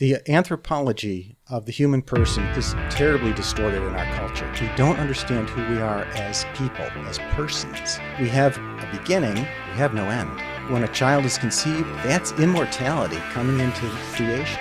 The anthropology of the human person is terribly distorted in our culture. We don't understand who we are as people, as persons. We have a beginning, we have no end. When a child is conceived, that's immortality coming into creation.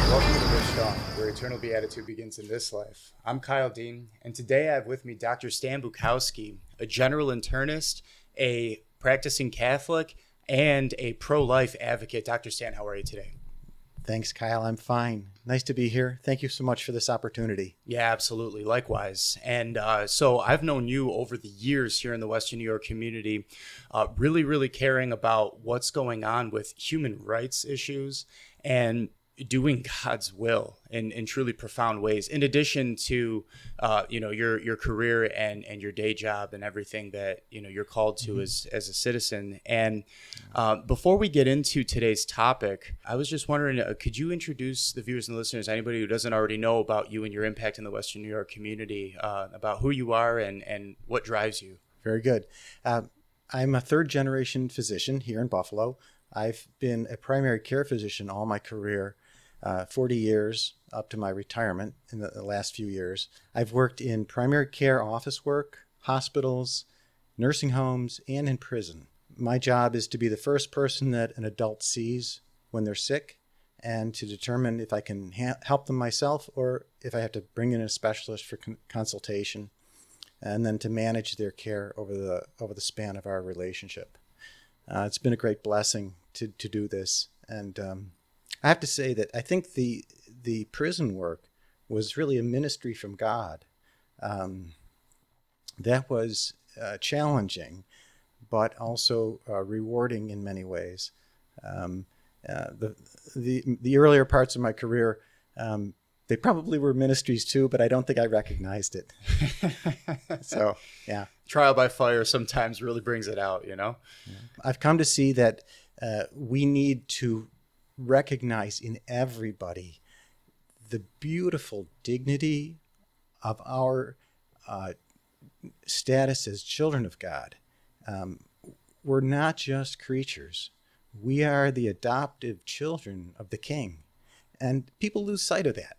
Welcome to the Rich Dawn, where eternal beatitude begins in this life. I'm Kyle Dean, and today I have with me Dr. Stan Bukowski, a general internist, a practicing Catholic, and a pro-life advocate. Dr. Stan, how are you today? Thanks, Kyle. I'm fine. Nice to be here. Thank you so much for this opportunity. Yeah, absolutely. Likewise. And so I've known you over the years here in the Western New York community, really caring about what's going on with human rights issues and doing God's will in truly profound ways, in addition to, your career and your day job and everything that, you're called to as a citizen. And before we get into today's topic, I was just wondering, could you introduce the viewers and listeners, anybody who doesn't already know about you and your impact in the Western New York community, about who you are and what drives you? Very good. I'm a third-generation physician here in Buffalo. I've been a primary care physician all my career, 40 years up to my retirement in the last few years. I've worked in primary care office work, hospitals, nursing homes, and in prison. My job is to be the first person that an adult sees when they're sick and to determine if I can help them myself or if I have to bring in a specialist for consultation, and then to manage their care over the span of our relationship. It's been a great blessing to do this, and I have to say that I think the prison work was really a ministry from God. That was challenging, but also rewarding in many ways. The earlier parts of my career, they probably were ministries too, but I don't think I recognized it. So, yeah. Trial by fire sometimes really brings it out, Yeah. I've come to see that we need to recognize in everybody the beautiful dignity of our status as children of God. We're not just creatures. We are the adoptive children of the King. And people lose sight of that.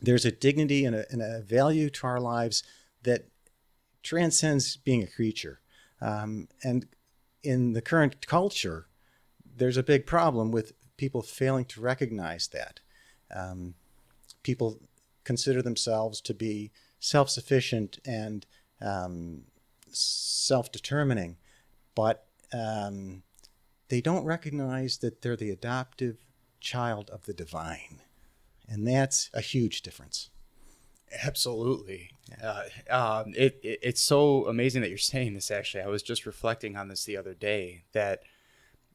There's a dignity and a value to our lives that transcends being a creature. And in the current culture, there's a big problem with people failing to recognize that. People consider themselves to be self-sufficient and self-determining, but they don't recognize that they're the adoptive child of the divine. And that's a huge difference. Absolutely. It's so amazing that you're saying this, actually. I was just reflecting on this the other day, that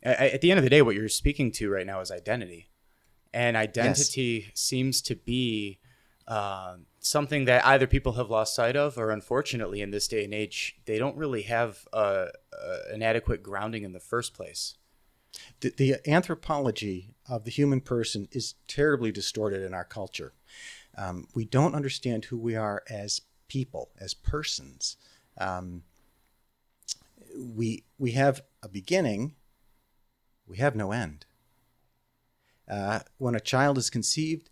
at the end of the day, what you're speaking to right now is identity. And identity seems to be something that either people have lost sight of, or unfortunately in this day and age, they don't really have an adequate grounding in the first place. The anthropology of the human person is terribly distorted in our culture. We don't understand who we are as people, as persons. We have a beginning, we have no end. When a child is conceived,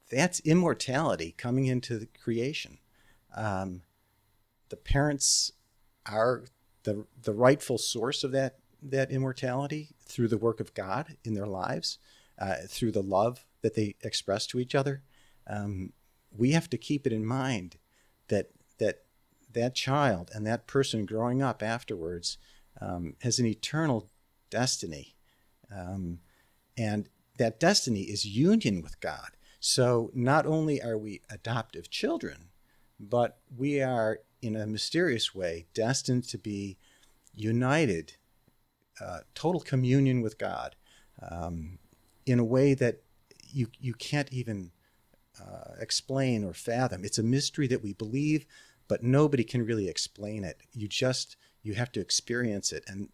that's immortality coming into the creation. The parents are the rightful source of that immortality through the work of God in their lives, through the love that they express to each other. We have to keep it in mind that child and that person growing up afterwards has an eternal destiny. And that destiny is union with God. So not only are we adoptive children, but we are, in a mysterious way, destined to be united, total communion with God, in a way that you can't even explain or fathom. It's a mystery that we believe, but nobody can really explain it. You have to experience it. And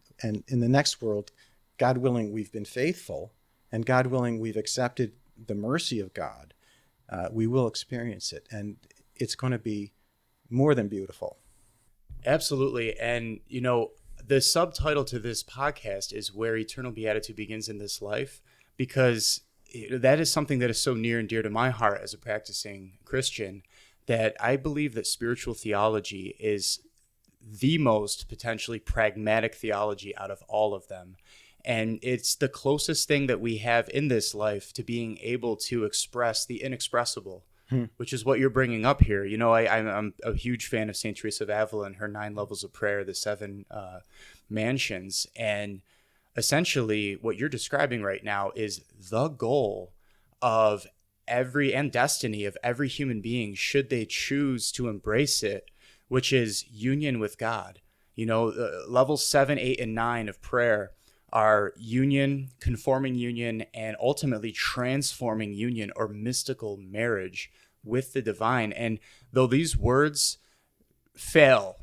in the next world, God willing, we've been faithful, and God willing, we've accepted the mercy of God. We will experience it, and it's going to be more than beautiful. Absolutely. And, the subtitle to this podcast is Where Eternal Beatitude Begins in This Life, because that is something that is so near and dear to my heart as a practicing Christian, that I believe that spiritual theology is the most potentially pragmatic theology out of all of them. And it's the closest thing that we have in this life to being able to express the inexpressible, which is what you're bringing up here. You know, I'm a huge fan of St. Teresa of Avila, her 9 levels of prayer, the 7 mansions. And essentially what you're describing right now is the goal of and destiny of every human being, should they choose to embrace it, which is union with God. You know, levels 7, 8, and 9 of prayer are union, conforming union, and ultimately transforming union or mystical marriage with the divine. And though these words fail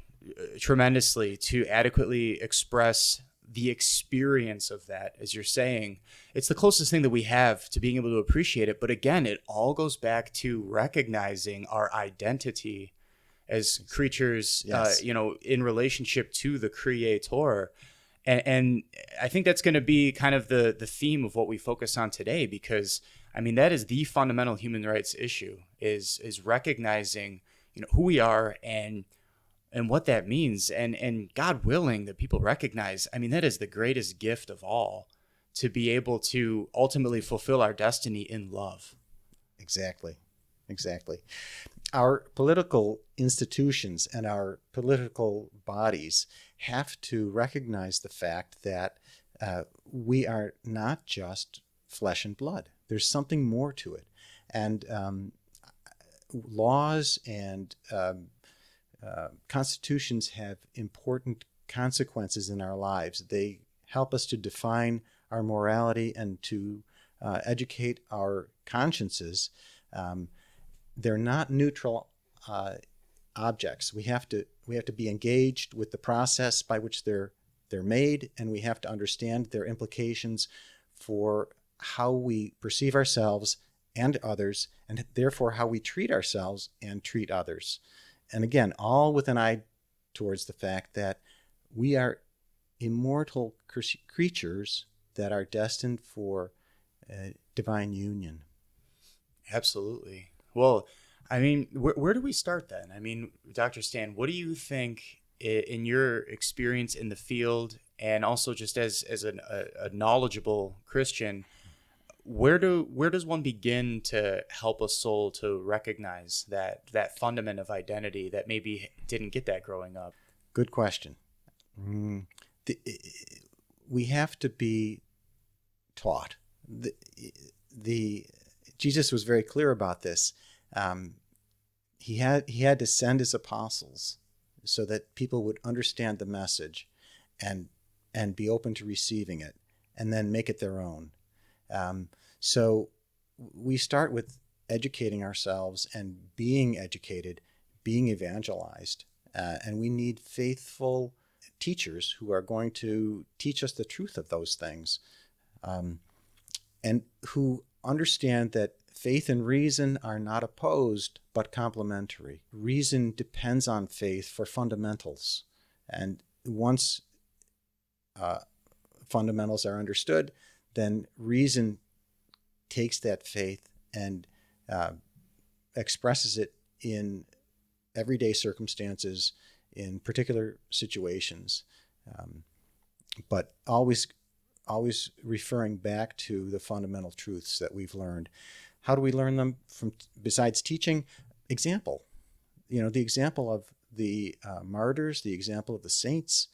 tremendously to adequately express the experience of that, as you're saying, it's the closest thing that we have to being able to appreciate it. But again, it all goes back to recognizing our identity as creatures, Yes. In relationship to the Creator. And I think that's going to be kind of the theme of what we focus on today, because I mean, that is the fundamental human rights issue, is recognizing, who we are and what that means, and God willing that people recognize, I mean, that is the greatest gift of all, to be able to ultimately fulfill our destiny in love. Exactly. Our political institutions and our political bodies have to recognize the fact that we are not just flesh and blood. There's something more to it. And laws and constitutions have important consequences in our lives. They help us to define our morality and to educate our consciences. They're not neutral objects. We have to be engaged with the process by which they're made, and we have to understand their implications for how we perceive ourselves and others, and therefore how we treat ourselves and treat others. And again, all with an eye towards the fact that we are immortal creatures that are destined for divine union. Absolutely. Well, I mean, where do we start then? I mean, Dr. Stan, what do you think in your experience in the field, and also just as a knowledgeable Christian, where does one begin to help a soul to recognize that fundament of identity that maybe didn't get that growing up? Good question. We have to be taught. Jesus was very clear about this. He had to send his apostles so that people would understand the message and be open to receiving it, and then make it their own. So we start with educating ourselves and being educated, being evangelized, and we need faithful teachers who are going to teach us the truth of those things, and who understand that faith and reason are not opposed, but complementary. Reason depends on faith for fundamentals. And once fundamentals are understood, then reason takes that faith and expresses it in everyday circumstances, in particular situations, but always referring back to the fundamental truths that we've learned. How do we learn them? Besides teaching? Example. The example of the martyrs, the example of the saints,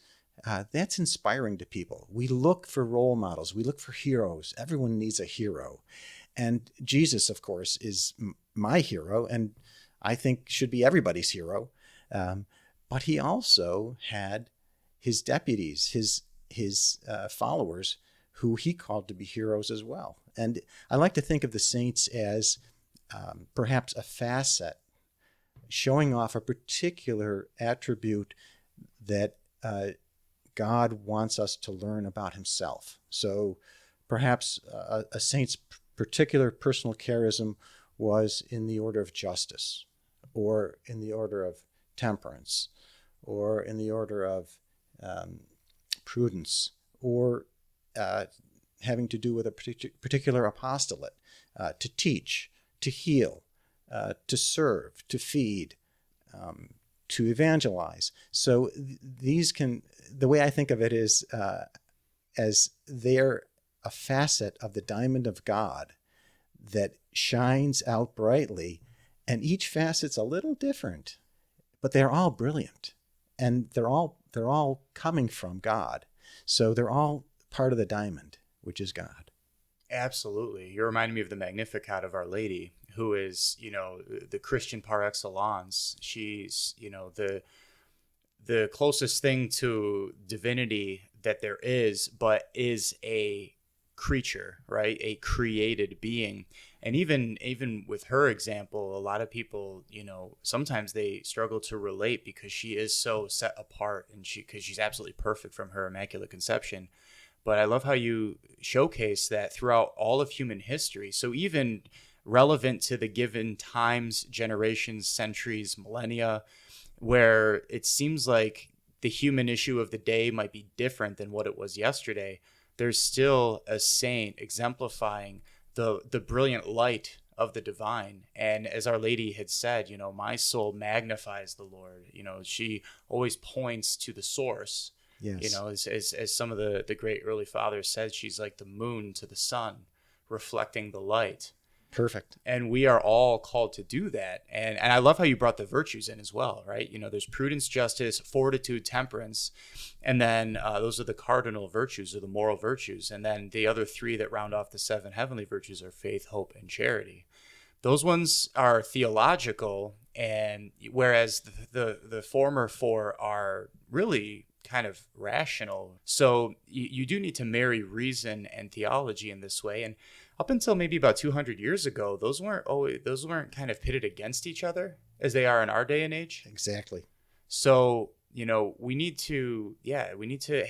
that's inspiring to people. We look for role models. We look for heroes. Everyone needs a hero. And Jesus, of course, is my hero, and I think should be everybody's hero. But he also had his deputies, his followers, who he called to be heroes as well. And I like to think of the saints as perhaps a facet showing off a particular attribute that God wants us to learn about himself. So perhaps a saint's particular personal charism was in the order of justice, or in the order of temperance, or in the order of prudence, or having to do with a particular apostolate, to teach, to heal, to serve, to feed, to evangelize. So the way I think of it is as they're a facet of the diamond of God that shines out brightly, and each facet's a little different, but they're all brilliant, and they're all coming from God. So they're all part of the diamond, which is God. Absolutely. You're reminding me of the Magnificat of Our Lady, who is, the Christian par excellence. She's, the closest thing to divinity that there is, but is a creature, right? A created being. And even with her example, a lot of people, sometimes they struggle to relate because she is so set apart, and because she's absolutely perfect from her Immaculate Conception. But I love how you showcase that throughout all of human history. So even relevant to the given times, generations, centuries, millennia, where it seems like the human issue of the day might be different than what it was yesterday, there's still a saint exemplifying the brilliant light of the divine. And as Our Lady had said, my soul magnifies the Lord. She always points to the source. Yes. As some of the great early fathers said, she's like the moon to the sun, reflecting the light. Perfect. And we are all called to do that. And I love how you brought the virtues in as well, right? There's prudence, justice, fortitude, temperance. And then those are the cardinal virtues, or the moral virtues. And then the other three that round off the 7 heavenly virtues are faith, hope, and charity. Those ones are theological, and whereas the former 4 are really kind of rational. So you do need to marry reason and theology in this way. And up until maybe about 200 years ago, those weren't kind of pitted against each other as they are in our day and age. Exactly. So, we need to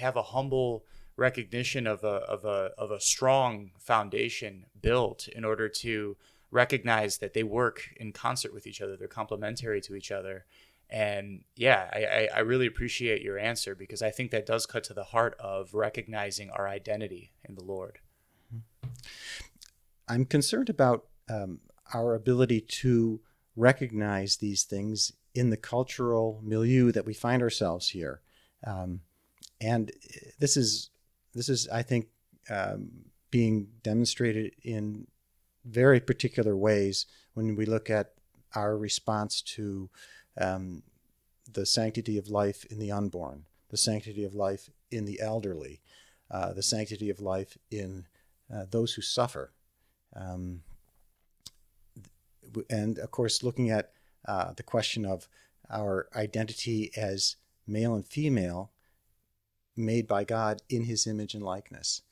have a humble recognition of a strong foundation built in order to recognize that they work in concert with each other. They're complementary to each other. And I really appreciate your answer, because I think that does cut to the heart of recognizing our identity in the Lord. I'm concerned about our ability to recognize these things in the cultural milieu that we find ourselves here. And this is, I think, being demonstrated in very particular ways when we look at our response to the sanctity of life in the unborn, the sanctity of life in the elderly, the sanctity of life in those who suffer. And of course, looking at the question of our identity as male and female, made by God in his image and likeness.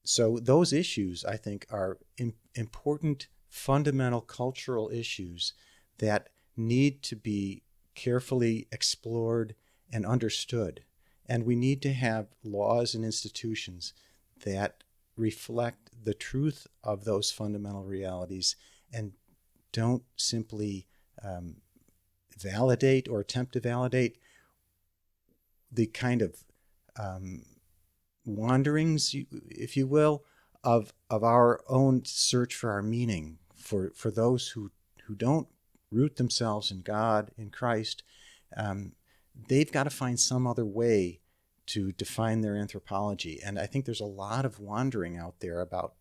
So those issues, I think, are important, fundamental cultural issues that need to be carefully explored and understood. And we need to have laws and institutions that reflect the truth of those fundamental realities and don't simply validate or attempt to validate the kind of wanderings, if you will, of our own search for our meaning, for those who don't root themselves in God, in Christ. They've got to find some other way to define their anthropology. And I think there's a lot of wandering out there about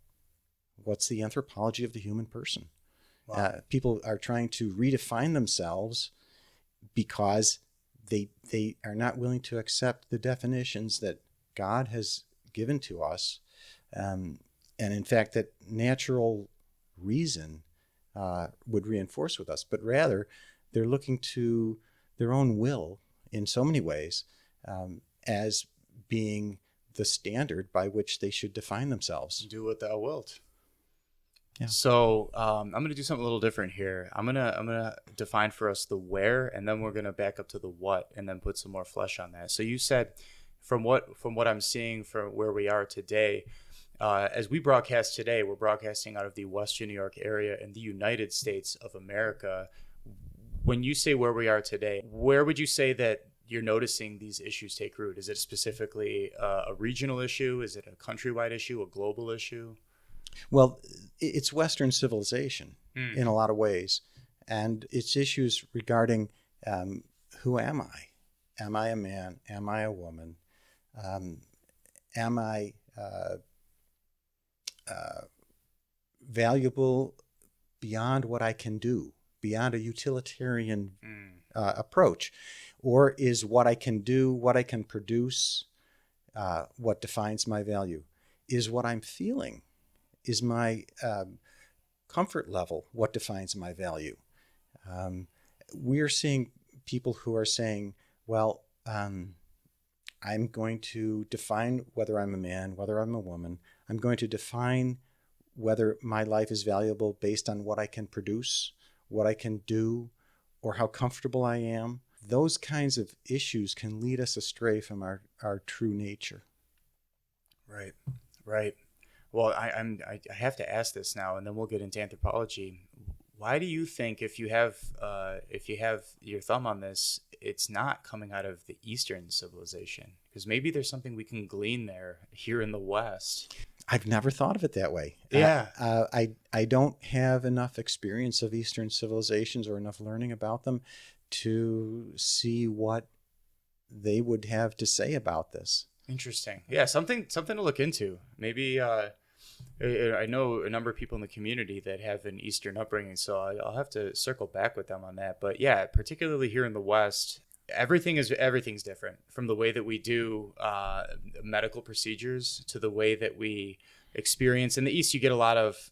what's the anthropology of the human person. Wow. People are trying to redefine themselves because they are not willing to accept the definitions that God has given to us. And in fact, that natural reason would reinforce with us, but rather they're looking to their own will in so many ways as being the standard by which they should define themselves. Do what thou wilt. Yeah. So I'm going to do something a little different here. I'm gonna define for us the where, and then we're going to back up to the what, and then put some more flesh on that. So you said, from what I'm seeing from where we are today, as we broadcast today, we're broadcasting out of the Western New York area in the United States of America. When you say where we are today, where would you say that you're noticing these issues take root? Is it specifically a regional issue? Is it a countrywide issue, a global issue? Well, it's Western civilization Mm. in a lot of ways, and it's issues regarding who am I? Am I a man? Am I a woman? Am I valuable beyond what I can do, beyond a utilitarian approach? Or is what I can do, what I can produce, what defines my value? Is what I'm feeling, is my comfort level what defines my value? We're seeing people who are saying, well, I'm going to define whether I'm a man, whether I'm a woman. I'm going to define whether my life is valuable based on what I can produce, what I can do, or how comfortable I am. Those kinds of issues can lead us astray from our true nature. Right, right. Well, I have to ask this now, and then we'll get into anthropology. Why do you think, if you have your thumb on this, it's not coming out of the Eastern civilization? Because maybe there's something we can glean there here in the West. I've never thought of it that way. Yeah. I don't have enough experience of Eastern civilizations or enough learning about them to see what they would have to say about this. Interesting. Yeah, something to look into. Maybe I know a number of people in the community that have an Eastern upbringing, so I'll have to circle back with them on that. But yeah, particularly here in the West, everything's different, from the way that we do medical procedures to the way that we experience. In the East, you get a lot of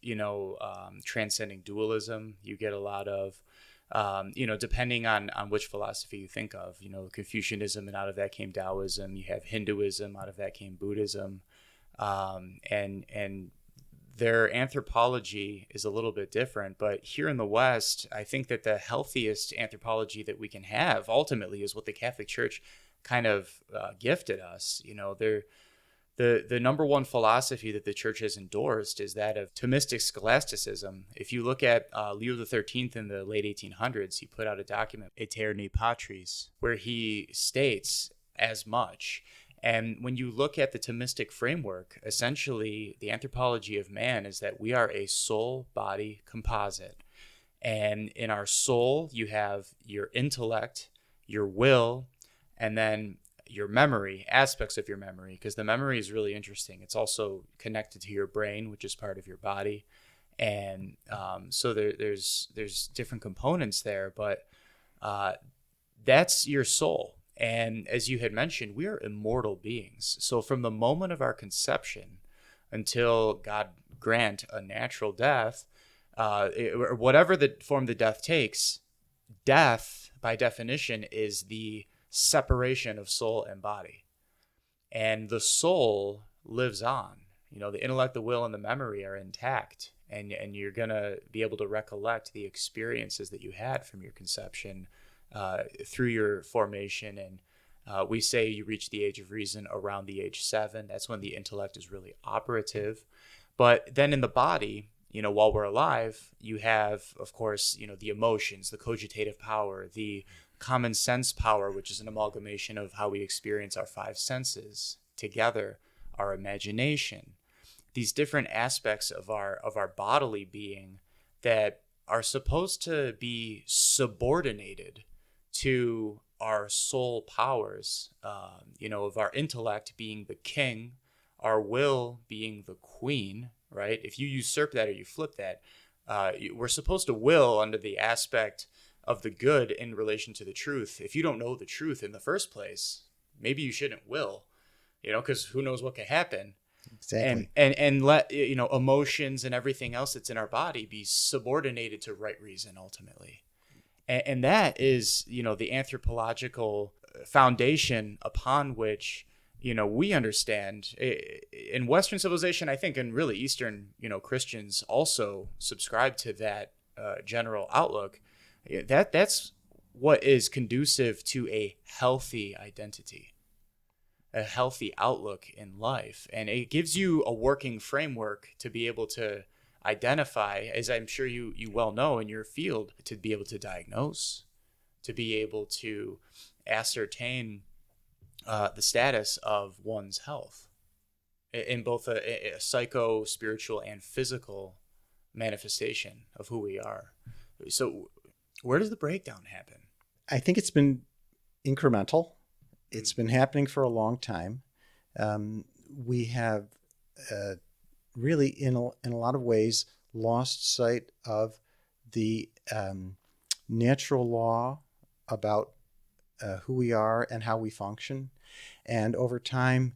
transcending dualism. You get a lot of depending on which philosophy you think of, Confucianism, and out of that came Taoism. You have Hinduism, out of that came Buddhism, and their anthropology is a little bit different. But here in the West, I think that the healthiest anthropology that we can have ultimately is what the Catholic Church kind of gifted us. The number one philosophy that the church has endorsed is that of Thomistic scholasticism. If you look at Leo XIII in the late 1800s, he put out a document, Aeterni Patris, where he states as much. And when you look at the Thomistic framework, essentially the anthropology of man is that we are a soul-body composite. And in our soul, you have your intellect, your will, and then your memory, aspects of your memory, because the memory is really interesting. It's also connected to your brain, which is part of your body. And so there's different components there, but that's your soul. And as you had mentioned, we are immortal beings. So from the moment of our conception until God grant a natural death, or whatever the form the death takes, death, by definition, is the separation of soul and body. And the soul lives on. The intellect, the will, and the memory are intact. And you're going to be able to recollect the experiences that you had from your conception through your formation. And we say you reach the age of reason around the age 7. That's when the intellect is really operative. But then in the body, while we're alive, you have, of course, the emotions, the cogitative power, the common sense power, which is an amalgamation of how we experience our 5 senses together, our imagination, these different aspects of our bodily being that are supposed to be subordinated to our soul powers, of our intellect being the king, our will being the queen, right? If you usurp that or you flip that, we're supposed to will under the aspect of the good in relation to the truth. If you don't know the truth in the first place, maybe you shouldn't will, because who knows what could happen. Exactly. And let emotions and everything else that's in our body be subordinated to right reason ultimately. And that is, the anthropological foundation upon which, we understand in Western civilization, I think, and really Eastern, Christians also subscribe to that general outlook. That's what is conducive to a healthy identity, a healthy outlook in life. And it gives you a working framework to be able to identify, as I'm sure you well know in your field, to be able to diagnose, to be able to ascertain the status of one's health in both a psycho, spiritual, and physical manifestation of who we are. So where does the breakdown happen? I think it's been incremental. It's been happening for a long time. We have really, in a lot of ways, lost sight of the natural law about who we are and how we function. And over time,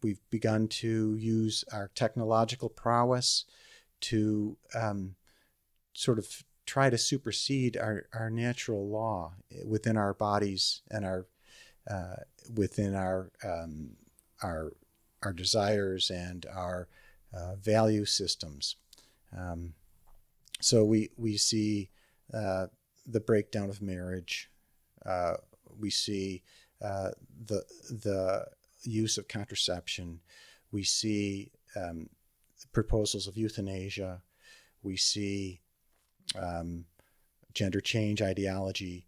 we've begun to use our technological prowess to sort of try to supersede our natural law within our bodies and within our desires and our value systems. So we see the breakdown of marriage. We see the use of contraception. We see proposals of euthanasia. We see gender change ideology.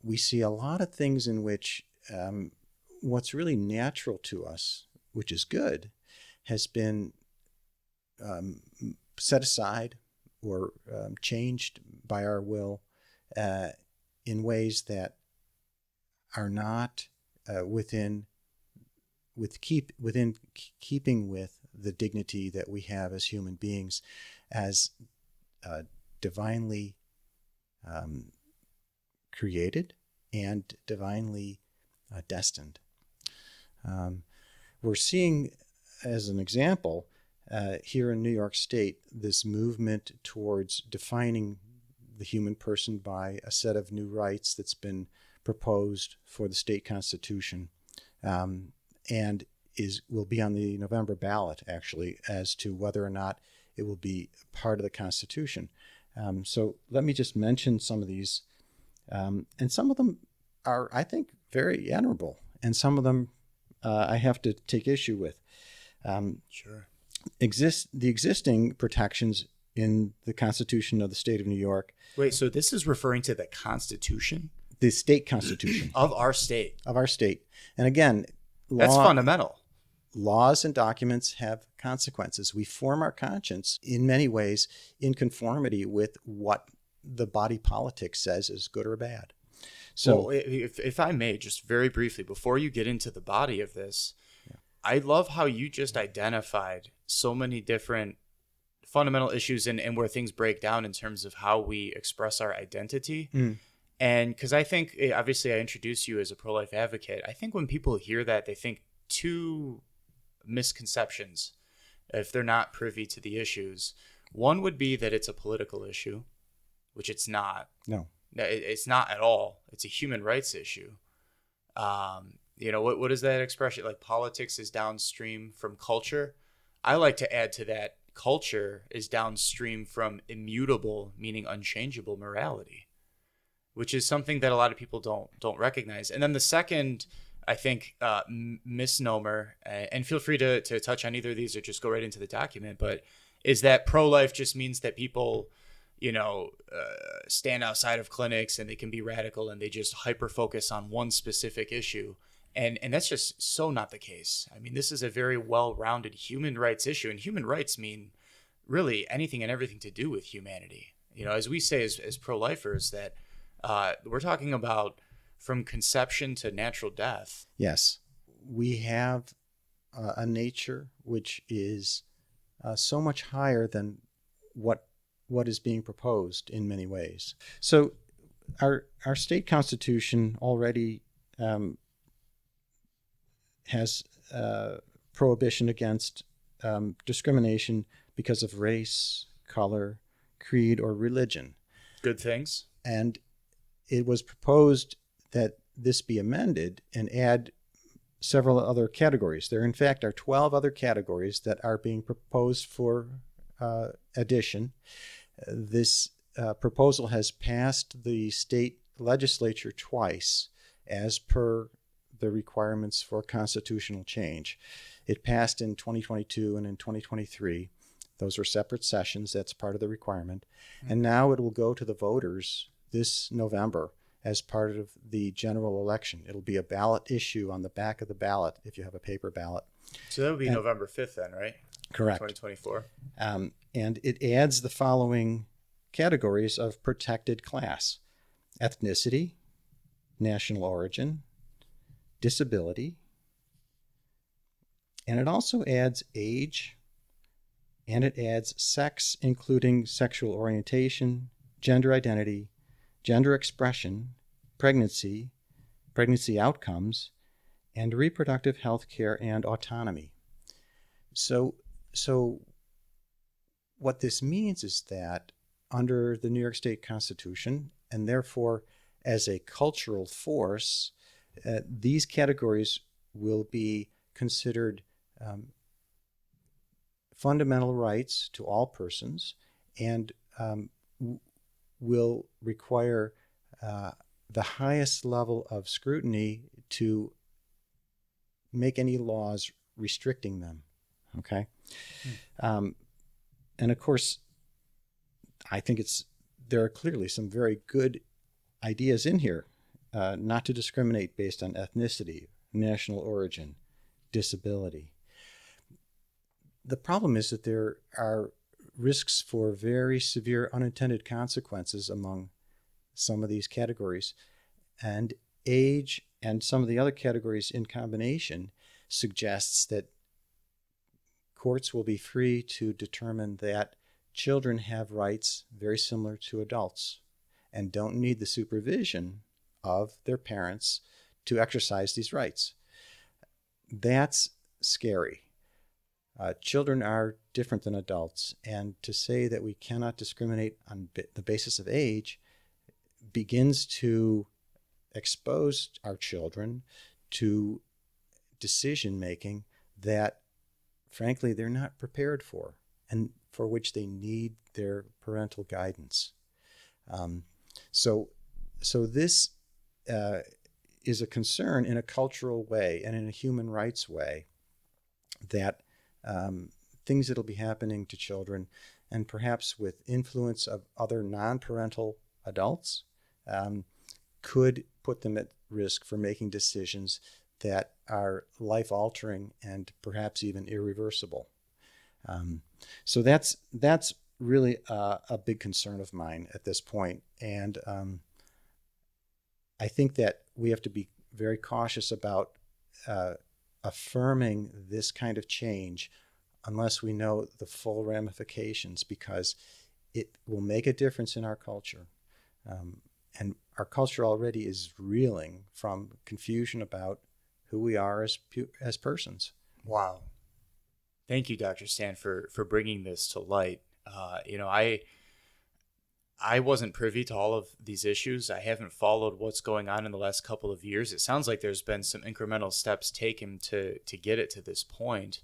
We see a lot of things in which what's really natural to us, which is good, has been set aside or changed by our will in ways that are not within keeping with the dignity that we have as human beings, as divinely created and divinely destined. We're seeing, as an example, here in New York State, this movement towards defining the human person by a set of new rights that's been proposed for the state constitution, and will be on the November ballot, actually, as to whether or not it will be part of the Constitution. So let me just mention some of these. And some of them are, I think, very admirable, and some of them I have to take issue with. Sure. The existing protections in the Constitution of the State of New York. Wait, so this is referring to the Constitution? The state constitution. Of our state. Of our state. And again, that's fundamental. Laws and documents have consequences. We form our conscience in many ways in conformity with what the body politic says is good or bad. So, well, if I may, just very briefly, before you get into the body of this, I love how you just identified so many different fundamental issues and where things break down in terms of how we express our identity. And because I think, obviously, I introduced you as a pro-life advocate. I think when people hear that, they think two misconceptions if they're not privy to the issues. One would be that it's a political issue, which it's not. No. It's not at all. It's a human rights issue. What is that expression? Like, politics is downstream from culture. I like to add to that, culture is downstream from immutable, meaning unchangeable morality, which is something that a lot of people don't recognize. And then the second, I think, misnomer, and feel free to touch on either of these or just go right into the document, but is that pro-life just means that people stand outside of clinics and they can be radical and they just hyper focus on one specific issue. And that's just so not the case. I mean, this is a very well-rounded human rights issue, and human rights mean really anything and everything to do with humanity. As we say as pro-lifers, that we're talking about from conception to natural death. Yes. We have a nature which is so much higher than what is being proposed in many ways. So our state constitution already has prohibition against discrimination because of race, color, creed, or religion. Good things. And it was proposed that this be amended and add several other categories. There, in fact, are 12 other categories that are being proposed for addition. This proposal has passed the state legislature twice as per the requirements for constitutional change. It passed in 2022 and in 2023. Those were separate sessions. That's part of the requirement. And now it will go to the voters this November as part of the general election. It'll be a ballot issue on the back of the ballot if you have a paper ballot. So that would be November 5th then, right? Correct. 2024. And it adds the following categories of protected class: ethnicity, national origin, disability, and it also adds age, and it adds sex, including sexual orientation, gender identity, gender expression, pregnancy, pregnancy outcomes, and reproductive health care and autonomy. So what this means is that under the New York State Constitution, and therefore as a cultural force, these categories will be considered fundamental rights to all persons, and will require the highest level of scrutiny to make any laws restricting them. Okay? And of course, I think there are clearly some very good ideas in here, not to discriminate based on ethnicity, national origin, disability. The problem is that there are risks for very severe unintended consequences among some of these categories, and age and some of the other categories in combination suggests that courts will be free to determine that children have rights very similar to adults and don't need the supervision of their parents to exercise these rights. That's scary. Children are different than adults, and to say that we cannot discriminate on the basis of age begins to expose our children to decision making that, frankly, they're not prepared for, and for which they need their parental guidance. So this is a concern in a cultural way and in a human rights way, that things that'll be happening to children, and perhaps with influence of other non-parental adults, could put them at risk for making decisions that are life-altering and perhaps even irreversible. So that's really a big concern of mine at this point. And I think that we have to be very cautious about affirming this kind of change unless we know the full ramifications, because it will make a difference in our culture. And our culture already is reeling from confusion about who we are as persons. Wow. Thank you, Dr. Stan, for bringing this to light. I wasn't privy to all of these issues. I haven't followed what's going on in the last couple of years. It sounds like there's been some incremental steps taken to get it to this point.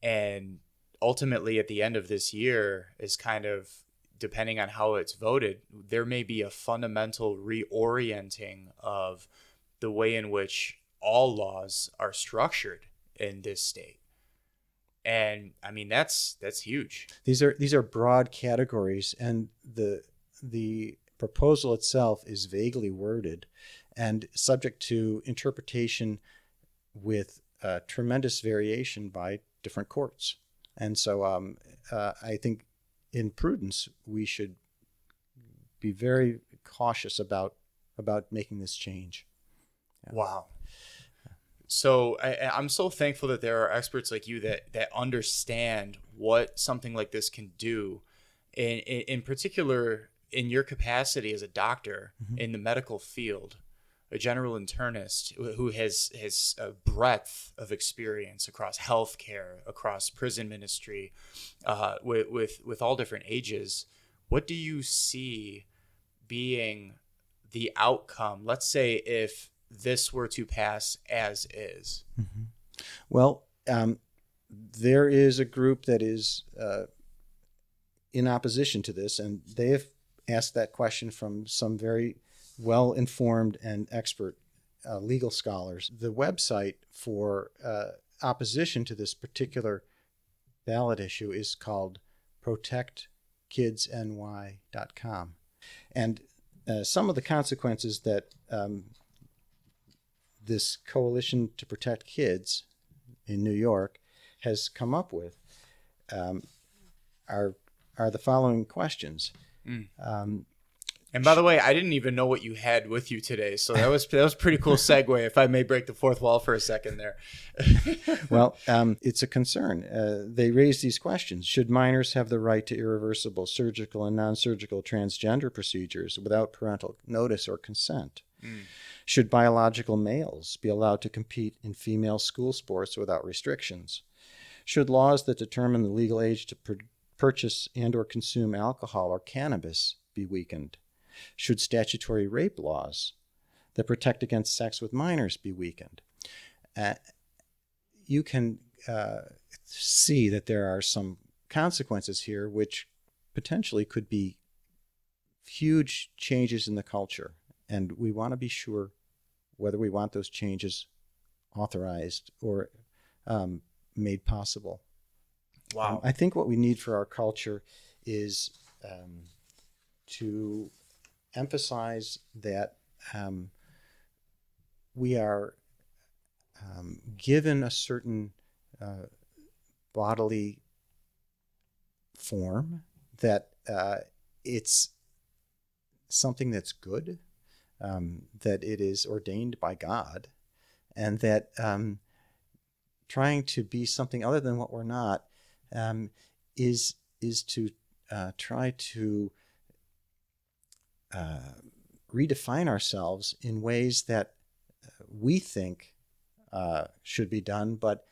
And ultimately, at the end of this year, is kind of, depending on how it's voted, there may be a fundamental reorienting of the way in which all laws are structured in this state. And I mean, that's huge. These are broad categories, and the proposal itself is vaguely worded and subject to interpretation with tremendous variation by different courts. And so I think in prudence, we should be very cautious about making this change. Yeah. Wow. So I'm so thankful that there are experts like you that understand what something like this can do. In particular, in your capacity as a doctor in the medical field, a general internist who has a breadth of experience across healthcare, across prison ministry, with all different ages. What do you see being the outcome? Let's say if this were to pass as is. Mm-hmm. Well, there is a group that is in opposition to this, and they have asked that question from some very well-informed and expert legal scholars. The website for opposition to this particular ballot issue is called protectkidsny.com. And some of the consequences that this Coalition to Protect Kids in New York has come up with are the following questions. And by the way, I didn't even know what you had with you today, so that was a pretty cool segue. If I may break the fourth wall for a second there. Well, it's a concern. They raise these questions: should minors have the right to irreversible surgical and non-surgical transgender procedures without parental notice or consent? Should biological males be allowed to compete in female school sports without restrictions? Should laws that determine the legal age to purchase and or consume alcohol or cannabis be weakened? Should statutory rape laws that protect against sex with minors be weakened? You can see that there are some consequences here which potentially could be huge changes in the culture. And we want to be sure whether we want those changes authorized or made possible. Wow. I think what we need for our culture is to emphasize that we are given a certain bodily form, that it's something that's good, that it is ordained by God, and that trying to be something other than what we're not is to try to redefine ourselves in ways that we think should be done, but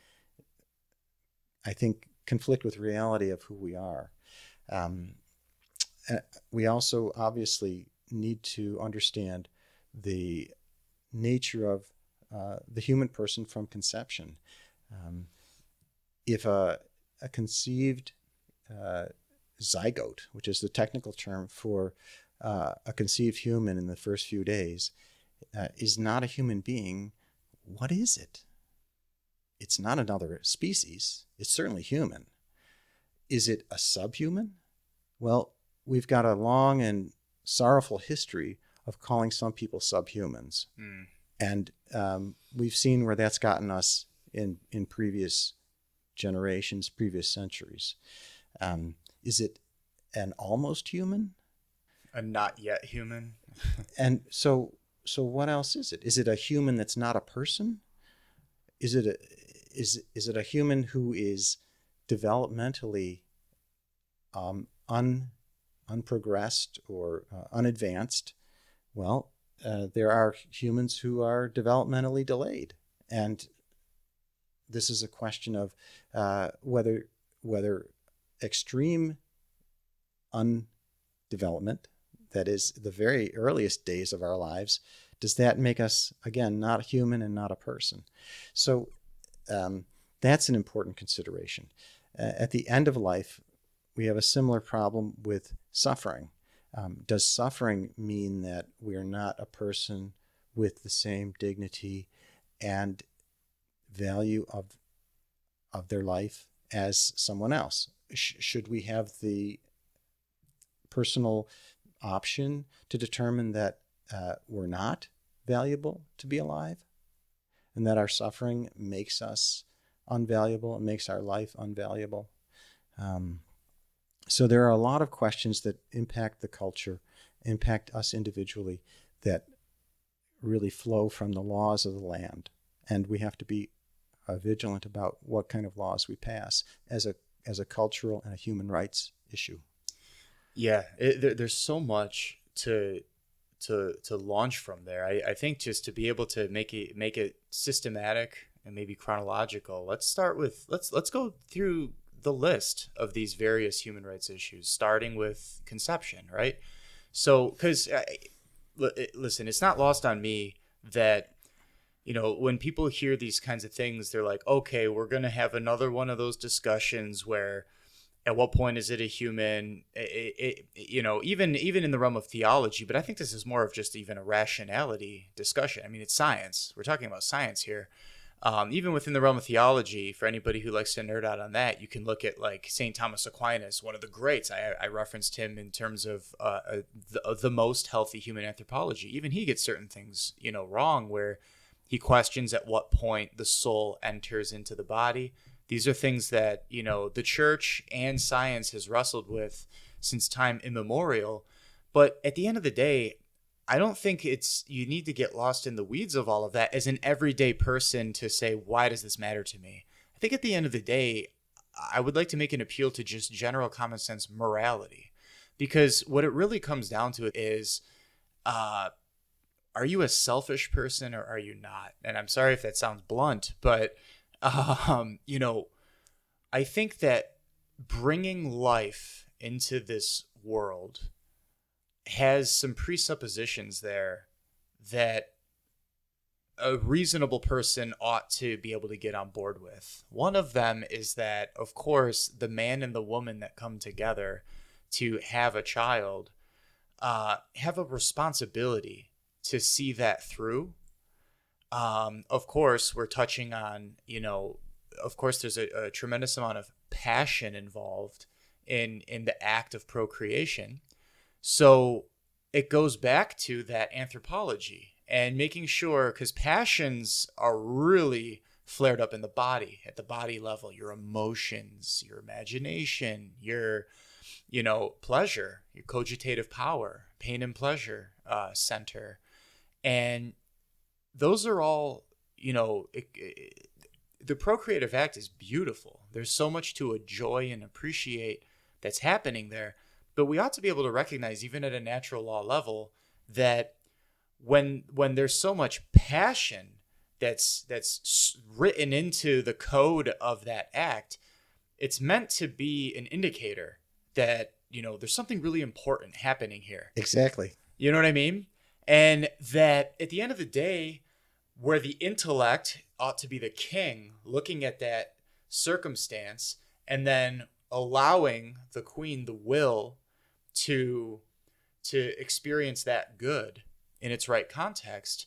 I think conflict with reality of who we are. We also obviously need to understand the nature of the human person from conception. If a conceived zygote, which is the technical term for a conceived human in the first few days, is not a human being, what is it? It's not another species. It's certainly human. Is it a subhuman? Well, we've got a long and sorrowful history of calling some people subhumans. And we've seen where that's gotten us in previous generations, previous centuries. Is it an almost human? A not yet human. And so what else is it? Is it a human that's not a person? Is it a human who is developmentally unprogressed or unadvanced? Well, there are humans who are developmentally delayed, and this is a question of whether extreme undevelopment, that is the very earliest days of our lives, does that make us, again, not human and not a person? So that's an important consideration. At the end of life, we have a similar problem with suffering. Does suffering mean that we're not a person with the same dignity and value of their life as someone else? Should we have the personal option to determine that we're not valuable to be alive, and that our suffering makes us unvaluable and makes our life unvaluable? So there are a lot of questions that impact the culture, impact us individually, that really flow from the laws of the land. And we have to be vigilant about what kind of laws we pass as a cultural and a human rights issue. Yeah, there's so much to launch from there. I think just to be able to make it systematic and maybe chronological. Let's go through the list of these various human rights issues, starting with conception, right? So, because listen, it's not lost on me that, when people hear these kinds of things, they're like, okay, we're going to have another one of those discussions where at what point is it a human, even in the realm of theology, but I think this is more of just even a rationality discussion. I mean, it's science. We're talking about science here. Even within the realm of theology, for anybody who likes to nerd out on that, you can look at like St. Thomas Aquinas, one of the greats. I referenced him in terms of the most healthy human anthropology. Even he gets certain things, wrong, where he questions at what point the soul enters into the body. These are things that, the church and science has wrestled with since time immemorial. But at the end of the day, I don't think you need to get lost in the weeds of all of that as an everyday person to say, why does this matter to me? I think at the end of the day, I would like to make an appeal to just general common sense morality, because what it really comes down to is, are you a selfish person or are you not? And I'm sorry if that sounds blunt, but, I think that bringing life into this world has some presuppositions there that a reasonable person ought to be able to get on board with. One of them is that, of course, the man and the woman that come together to have a child have a responsibility to see that through. Of course, we're touching on, of course, there's a tremendous amount of passion involved in the act of procreation. So it goes back to that anthropology and making sure, because passions are really flared up in the body, at the body level, your emotions, your imagination, your, pleasure, your cogitative power, pain and pleasure center. And those are all, the procreative act is beautiful. There's so much to enjoy and appreciate that's happening there. But we ought to be able to recognize, even at a natural law level, that when there's so much passion that's written into the code of that act, it's meant to be an indicator that, there's something really important happening here. Exactly. You know what I mean? And that at the end of the day, where the intellect ought to be the king, looking at that circumstance and then allowing the queen the will to experience that good in its right context,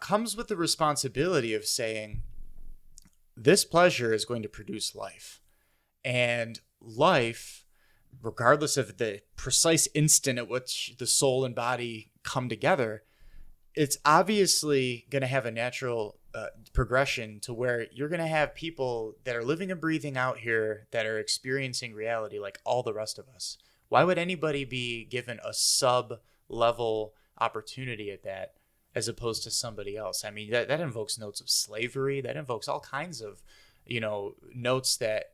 comes with the responsibility of saying, this pleasure is going to produce life. And life, regardless of the precise instant at which the soul and body come together, it's obviously going to have a natural progression to where you're going to have people that are living and breathing out here that are experiencing reality like all the rest of us. Why would anybody be given a sub-level opportunity at that as opposed to somebody else? I mean, that invokes notes of slavery. That invokes all kinds of, notes that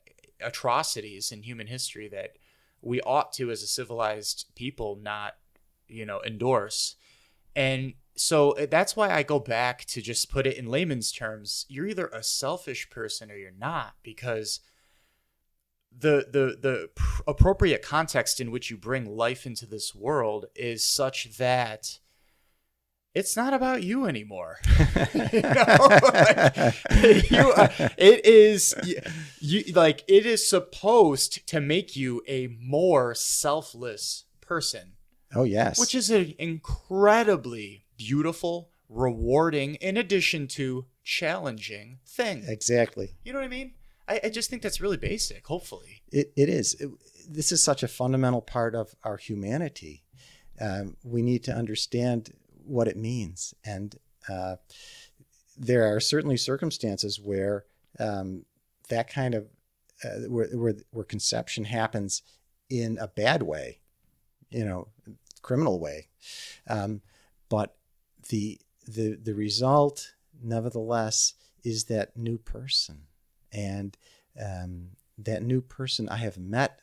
atrocities in human history that we ought to, as a civilized people, not, endorse. And so that's why I go back to just put it in layman's terms. You're either a selfish person or you're not, because the appropriate context in which you bring life into this world is such that it's not about you anymore. It is supposed to make you a more selfless person. Oh, yes. Which is an incredibly beautiful, rewarding, in addition to challenging thing. Exactly. You know what I mean? I just think that's really basic, hopefully. It is. This is such a fundamental part of our humanity. We need to understand what it means. And there are certainly circumstances where that kind of, where conception happens in a bad way, criminal way. But the result, nevertheless, is that new person. And that new person, I have met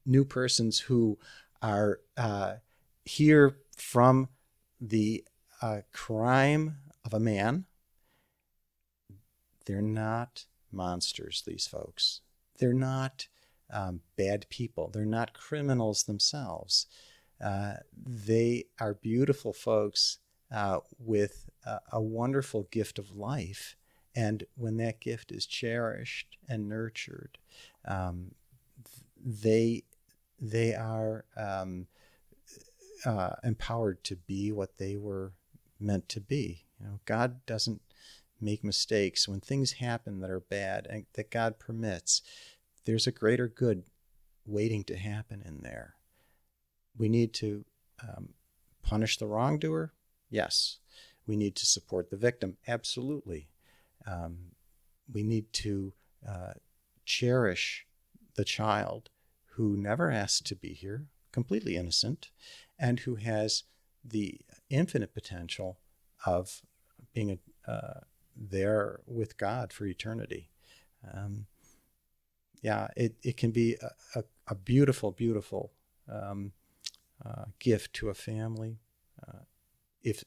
new persons who are here from the crime of a man. They're not monsters, these folks. They're not bad people. They're not criminals themselves. They are beautiful folks with a wonderful gift of life. And when that gift is cherished and nurtured, they are empowered to be what they were meant to be. God doesn't make mistakes, when things happen that are bad and that God permits, there's a greater good waiting to happen in there. We need to punish the wrongdoer? Yes. We need to support the victim? Absolutely. We need to cherish the child who never asked to be here, completely innocent, and who has the infinite potential of being there with God for eternity. It can be a beautiful, beautiful gift to a family. If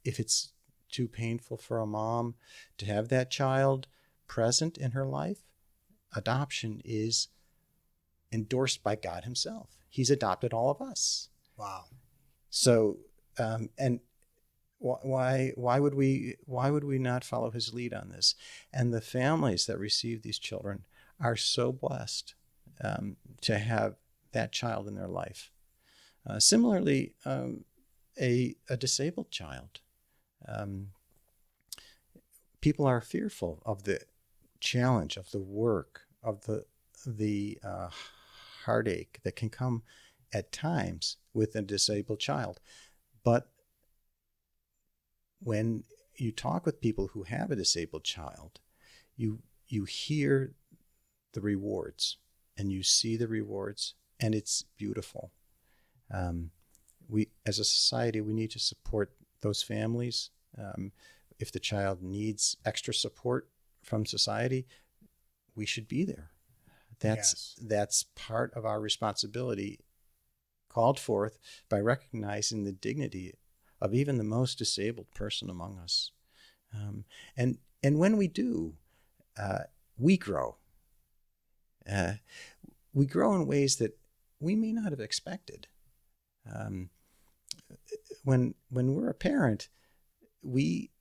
it's too painful for a mom to have that child present in her life, adoption is endorsed by God himself. He's adopted all of us. Wow. So, and why would we not follow his lead on this? And the families that receive these children are so blessed to have that child in their life. Similarly, a disabled child. People are fearful of the challenge, of the work, of the heartache that can come at times with a disabled child. But when you talk with people who have a disabled child, you hear the rewards and you see the rewards, and it's beautiful. We, as a society, we need to support those families. If the child needs extra support from society, we should be there. That's part of our responsibility, called forth by recognizing the dignity of even the most disabled person among us. And when we do, we grow. We grow in ways that we may not have expected. When we're a parent, we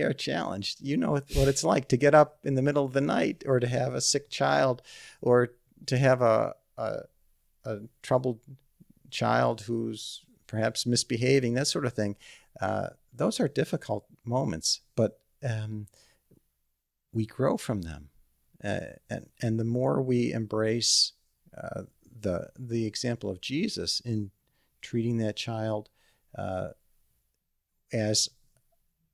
are challenged. You know what it's like to get up in the middle of the night, or to have a sick child, or to have a troubled child who's perhaps misbehaving, that sort of thing. Those are difficult moments, but we grow from them. And the more we embrace the example of Jesus in treating that child as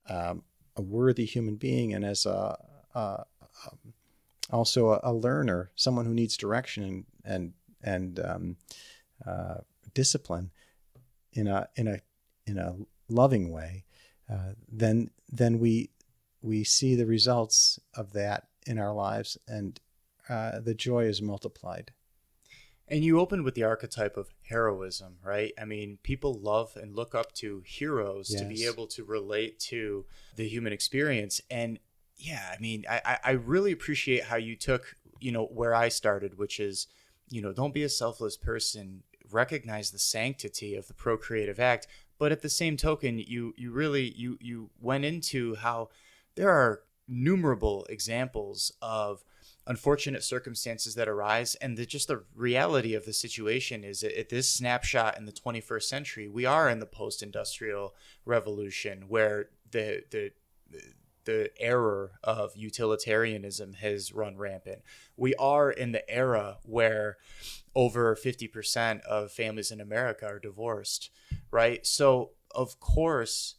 a worthy human being, and as also a learner, someone who needs direction and discipline in a loving way, then we see the results of that in our lives, and the joy is multiplied. And you opened with the archetype of heroism, right? I mean, people love and look up to heroes to be able to relate to the human experience. And yeah, I mean, I really appreciate how you took, where I started, which is, don't be a selfless person, recognize the sanctity of the procreative act. But at the same token, you really went into how there are innumerable examples of unfortunate circumstances that arise, and just the reality of the situation is that at this snapshot in the 21st century, we are in the post-industrial revolution, where the error of utilitarianism has run rampant. We are in the era where over 50% of families in America are divorced, right? So of course,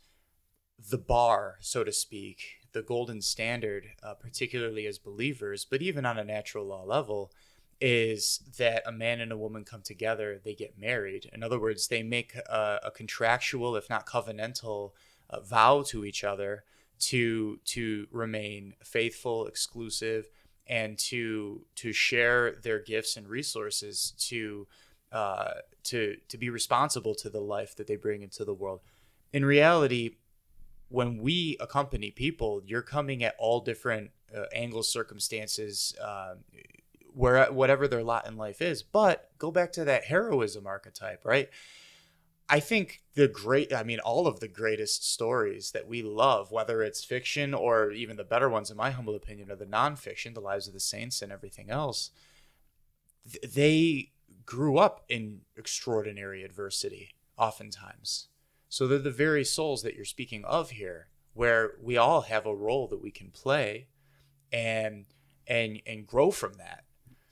the bar, so to speak, the golden standard, particularly as believers, but even on a natural law level, is that a man and a woman come together, they get married. In other words, they make a contractual, if not covenantal, vow to each other to remain faithful, exclusive, and to share their gifts and resources to be responsible to the life that they bring into the world. In reality, when we accompany people, you're coming at all different angles, circumstances, whatever their lot in life is. But go back to that heroism archetype, right? I think all of the greatest stories that we love, whether it's fiction or even the better ones, in my humble opinion, are the nonfiction, the lives of the saints and everything else. They grew up in extraordinary adversity, oftentimes. So they're the very souls that you're speaking of here. where we all have a role that we can play and grow from that.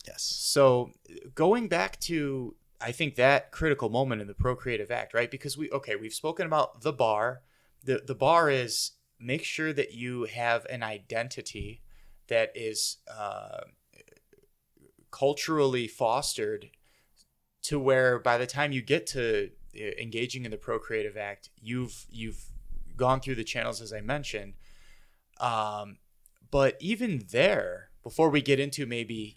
Yes. So going back to, I think, that critical moment in the procreative act, right? Because we've spoken about the bar. The bar is make sure that you have an identity that is culturally fostered to where by the time you get to engaging in the procreative act, you've gone through the channels as I mentioned. But even there, before we get into maybe,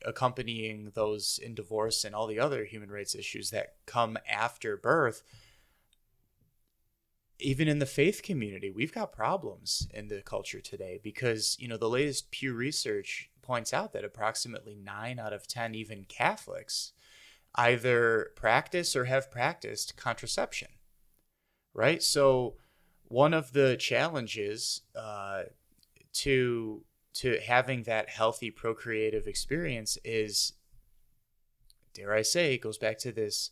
accompanying those in divorce and all the other human rights issues that come after birth, even in the faith community, we've got problems in the culture today because, the latest Pew Research points out that approximately 9 out of 10, even Catholics, either practice or have practiced contraception, right? So one of the challenges to having that healthy procreative experience is, dare I say, it goes back to this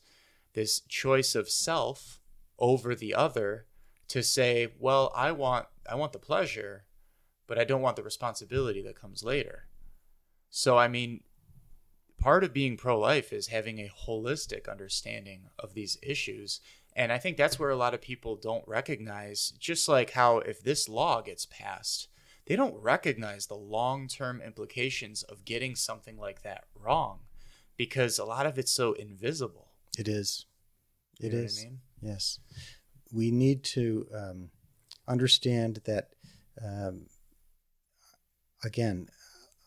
choice of self over the other, to say, well, I want the pleasure, but I don't want the responsibility that comes later. So, I mean, part of being pro-life is having a holistic understanding of these issues. And I think that's where a lot of people don't recognize, just like how if this law gets passed, they don't recognize the long-term implications of getting something like that wrong, because a lot of it's so invisible. It is. It is. What I mean? Yes. We need to understand that, again,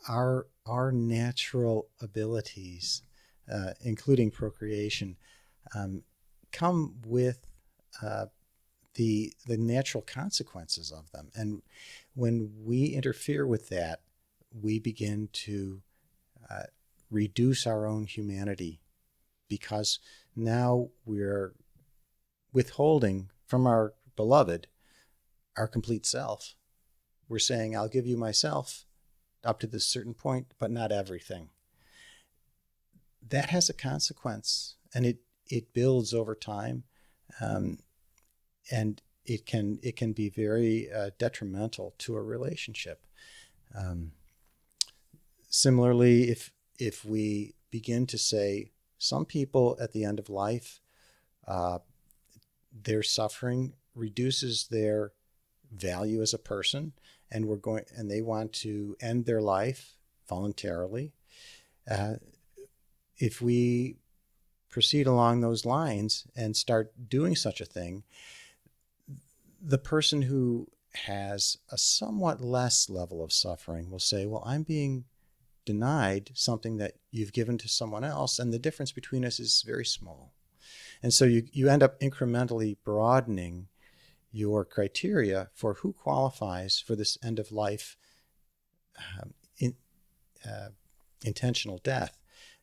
our natural abilities, including procreation, come with the natural consequences of them. And when we interfere with that, we begin to reduce our own humanity, because now we're withholding from our beloved our complete self. We're saying, I'll give you myself up to this certain point, but not everything. That has a consequence, and it builds over time, and it can be very detrimental to a relationship. Similarly, if we begin to say some people at the end of life, their suffering reduces their value as a person, and they want to end their life voluntarily. If we proceed along those lines and start doing such a thing, the person who has a somewhat less level of suffering will say, well, I'm being denied something that you've given to someone else, and the difference between us is very small. And so you end up incrementally broadening your criteria for who qualifies for this end-of-life intentional death.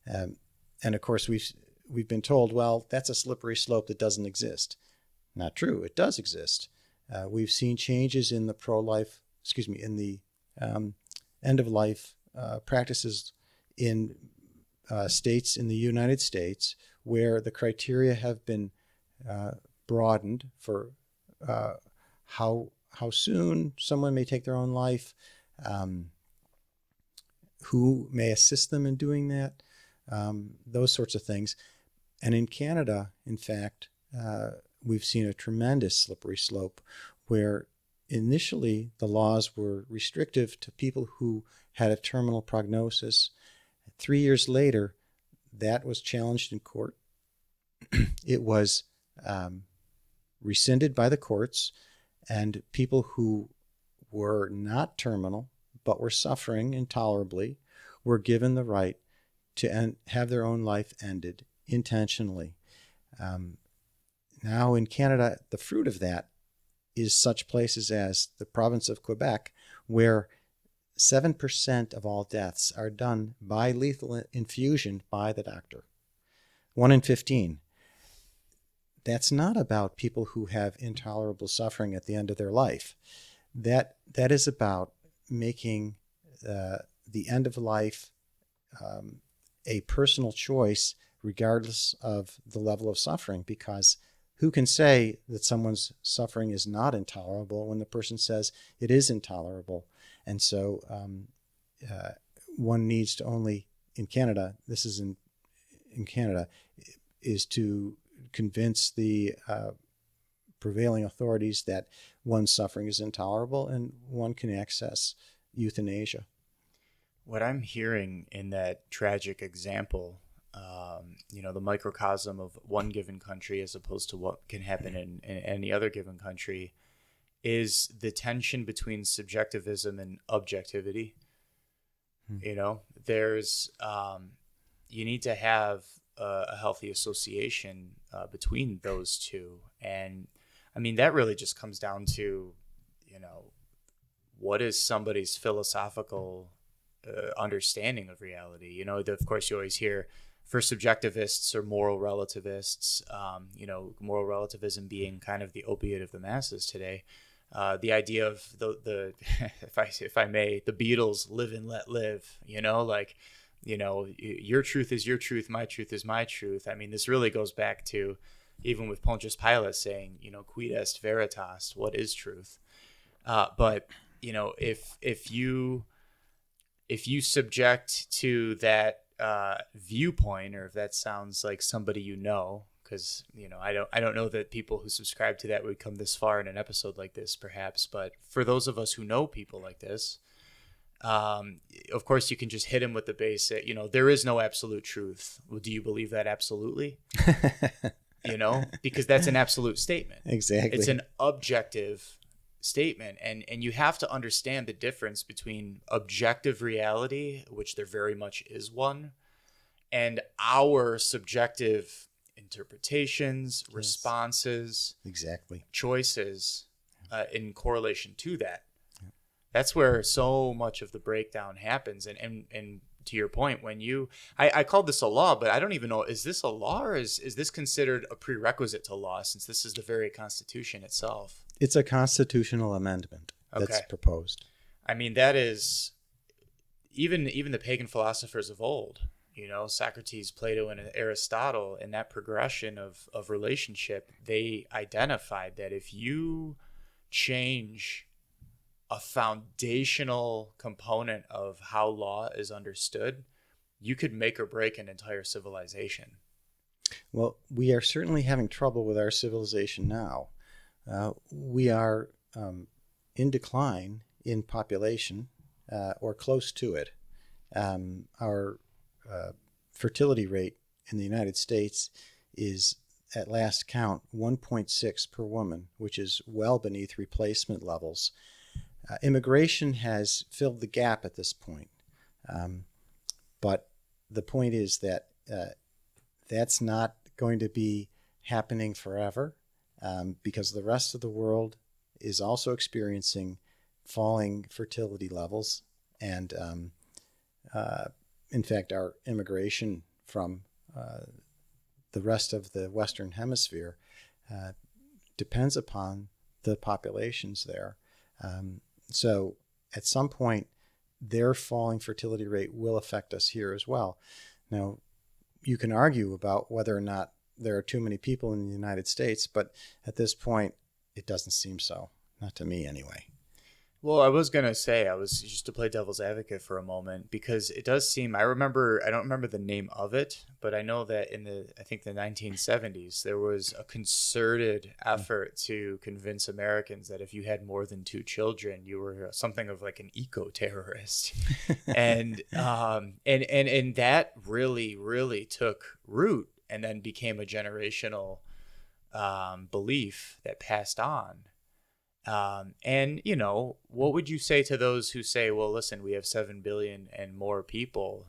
And of course, we've been told, well, that's a slippery slope that doesn't exist. Not true. It does exist. We've seen changes in the end-of-life practices in states in the United States where the criteria have been broadened for how soon someone may take their own life, who may assist them in doing that, those sorts of things. And in Canada, in fact, we've seen a tremendous slippery slope where initially the laws were restrictive to people who had a terminal prognosis. 3 years later, that was challenged in court. It was rescinded by the courts, and people who were not terminal but were suffering intolerably were given the right to have their own life ended intentionally. Now in Canada, the fruit of that is such places as the province of Quebec, where 7% of all deaths are done by lethal infusion by the doctor. 1 in 15. That's not about people who have intolerable suffering at the end of their life. That is about making the end of life a personal choice, regardless of the level of suffering, because who can say that someone's suffering is not intolerable when the person says it is intolerable? And so one needs to only, in Canada, this is in Canada, is to convince the prevailing authorities that one's suffering is intolerable, and one can access euthanasia. What I'm hearing in that tragic example, the microcosm of one given country as opposed to what can happen in any other given country, is the tension between subjectivism and objectivity. There's you need to have a healthy association between those two. And I mean, that really just comes down to, what is somebody's philosophical understanding of reality? Of course, you always hear for subjectivists or moral relativists, moral relativism being kind of the opiate of the masses today. The idea of the if I may, the Beatles, live and let live, your truth is your truth, my truth is my truth. I mean, this really goes back to even with Pontius Pilate saying, quid est veritas, what is truth? But if you subject to that viewpoint, or if that sounds like somebody because I don't know that people who subscribe to that would come this far in an episode like this, perhaps. But for those of us who know people like this, of course, you can just hit him with the basic, there is no absolute truth. Well, do you believe that absolutely? Because that's an absolute statement. Exactly. It's an objective statement. And you have to understand the difference between objective reality, which there very much is one, and our subjective interpretations, yes, responses, exactly, choices in correlation to that. Yeah. That's where so much of the breakdown happens. And to your point, when I called this a law, but I don't even know, is this a law, or is this considered a prerequisite to law, since this is the very Constitution itself? It's a constitutional amendment that's proposed. I mean, that is even the pagan philosophers of old, Socrates, Plato, and Aristotle, in that progression of relationship, they identified that if you change a foundational component of how law is understood, you could make or break an entire civilization. Well, we are certainly having trouble with our civilization now. We are in decline in population, or close to it. Our fertility rate in the United States is, at last count, 1.6 per woman, which is well beneath replacement levels. Immigration has filled the gap at this point. But the point is that that's not going to be happening forever, because the rest of the world is also experiencing falling fertility levels. And in fact, our immigration from the rest of the Western Hemisphere depends upon the populations there. So at some point, their falling fertility rate will affect us here as well. Now, you can argue about whether or not there are too many people in the United States, but at this point, it doesn't seem so. Not to me, anyway. Well, I was going to say, I was just to play devil's advocate for a moment, because it does seem, I don't remember the name of it, but I know that in the 1970s, there was a concerted effort to convince Americans that if you had more than 2 children, you were something of like an eco-terrorist. and that really, really took root and then became a generational belief that passed on. What would you say to those who say, well, listen, we have 7 billion and more people,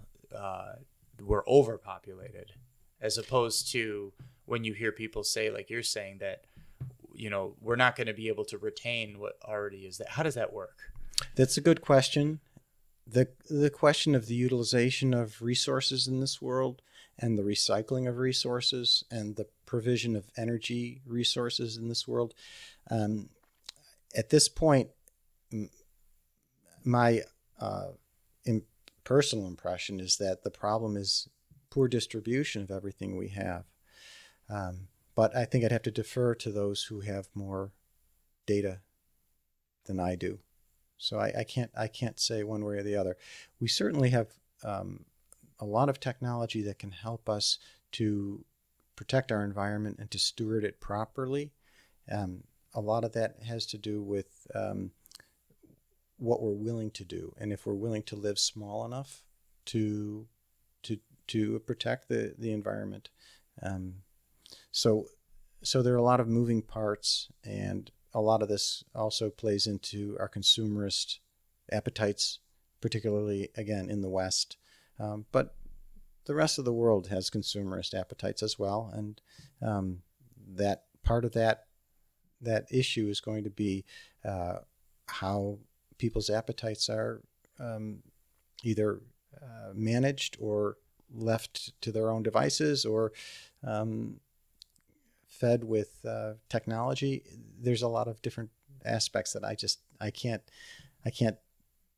we're overpopulated, as opposed to when you hear people say, like you're saying, that, we're not going to be able to retain what already is there. How does that work? That's a good question. The question of the utilization of resources in this world, and the recycling of resources, and the provision of energy resources in this world, at this point, my personal impression is that the problem is poor distribution of everything we have. But I think I'd have to defer to those who have more data than I do. So I can't say one way or the other. We certainly have a lot of technology that can help us to protect our environment and to steward it properly. A lot of that has to do with what we're willing to do, and if we're willing to live small enough to protect the environment. So there are a lot of moving parts, and a lot of this also plays into our consumerist appetites, particularly, again, in the West. But the rest of the world has consumerist appetites as well, and that part of that issue is going to be how people's appetites are either managed or left to their own devices, or fed with technology. There's a lot of different aspects that I can't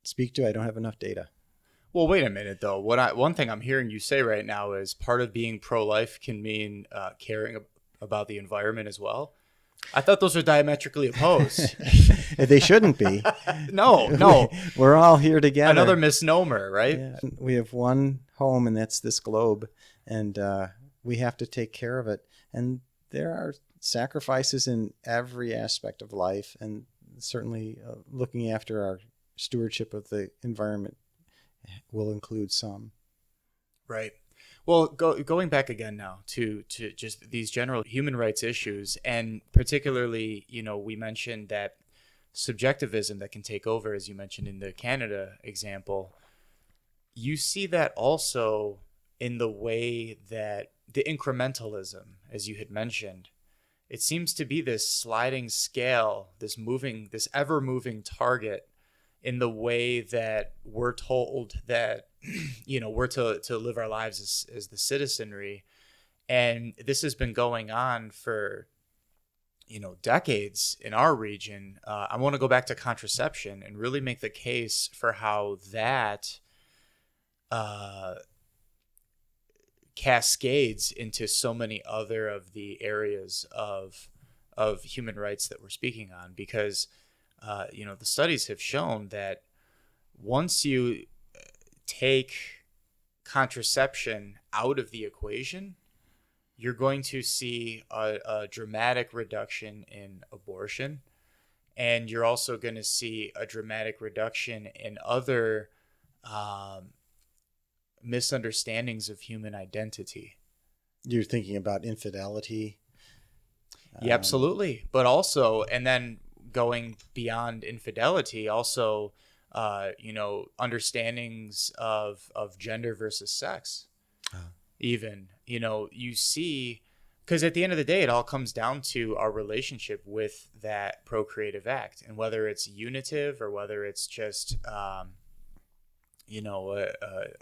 speak to. I don't have enough data. Well, wait a minute though. One thing I'm hearing you say right now is part of being pro-life can mean caring about the environment as well. I thought those are diametrically opposed. They shouldn't be. No. We're all here together. Another misnomer, right? Yeah. We have one home, and that's this globe, and we have to take care of it. And there are sacrifices in every aspect of life, and certainly looking after our stewardship of the environment will include some. Right. Well, going back again now to just these general human rights issues, and particularly, we mentioned that subjectivism that can take over, as you mentioned in the Canada example. You see that also in the way that the incrementalism, as you had mentioned, it seems to be this sliding scale, this ever moving target, in the way that we're told that, we're to live our lives as the citizenry. And this has been going on for, decades in our region. I want to go back to contraception and really make the case for how that cascades into so many other of the areas of human rights that we're speaking on, because the studies have shown that once you take contraception out of the equation, you're going to see a dramatic reduction in abortion, and you're also going to see a dramatic reduction in other misunderstandings of human identity. You're thinking about infidelity. Yeah, absolutely. But also, and then going beyond infidelity, also, understandings of gender versus sex. Even, you see, because at the end of the day, it all comes down to our relationship with that procreative act, and whether it's unitive or whether it's just, a